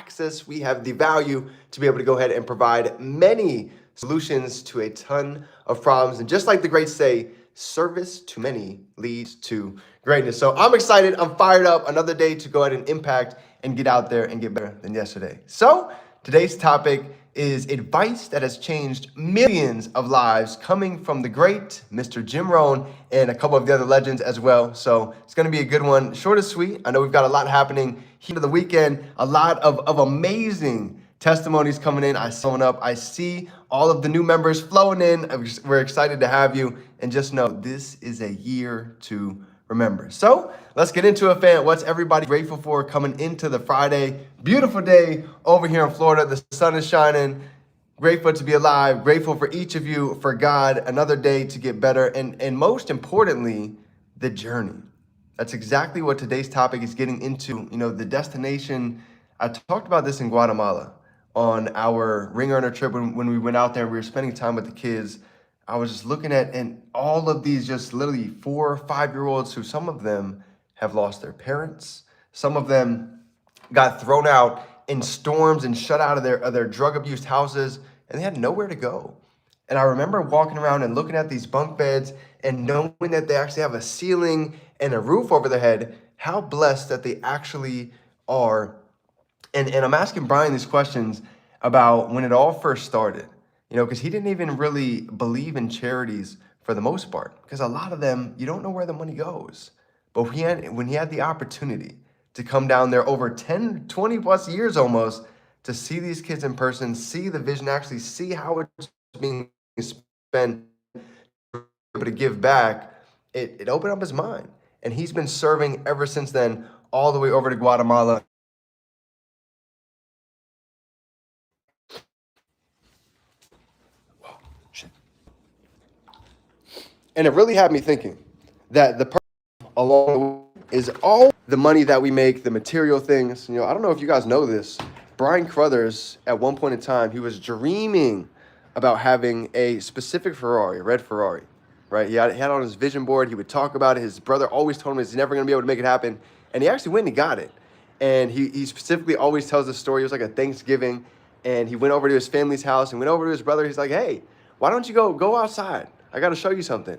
access, we have the value to be able to go ahead and provide many solutions to a ton of problems. And just like the greats say, service to many leads to greatness. So I'm excited. I'm fired up. Another day to go ahead and impact and get out there and get better than yesterday. So today's topic is advice that has changed millions of lives, coming from the great Mr. Jim Rohn and a couple of the other legends as well. So it's going to be a good one. Short and sweet. I know we've got a lot happening here to the weekend, a lot of amazing testimonies coming in. I see all of the new members flowing in. We're excited to have you. And just know this is a year to remember. So let's get into it, fam. What's everybody grateful for coming into the Friday? Beautiful day over here in Florida. The sun is shining. Grateful to be alive. Grateful for each of you, for God. Another day to get better. And most importantly, the journey. That's exactly what today's topic is getting into. You know, the destination. I talked about this in Guatemala on our Ring Earner trip when we went out there. We were spending time with the kids. I was just looking at, and all of these just literally 4 or 5 year olds who some of them have lost their parents. Some of them got thrown out in storms and shut out of their drug abused houses, and they had nowhere to go. And I remember walking around and looking at these bunk beds and knowing that they actually have a ceiling and a roof over their head, how blessed that they actually are. And I'm asking Brian these questions about when it all first started. You know, because he didn't even really believe in charities for the most part, because a lot of them, you don't know where the money goes. But when he had the opportunity to come down there over 10, 20 plus years almost, to see these kids in person, see the vision, actually see how it's being spent, able to give back, it opened up his mind. And he's been serving ever since then, all the way over to Guatemala. And it really had me thinking that the purpose along the way is all the money that we make, the material things. You know, I don't know if you guys know this. Brian Crothers, at one point in time, he was dreaming about having a specific Ferrari, a red Ferrari, right? He had it on his vision board. He would talk about it. His brother always told him he's never going to be able to make it happen. And he actually went and he got it. And he specifically always tells the story. It was like a Thanksgiving. And he went over to his family's house and went over to his brother. He's like, hey, why don't you go outside? I got to show you something.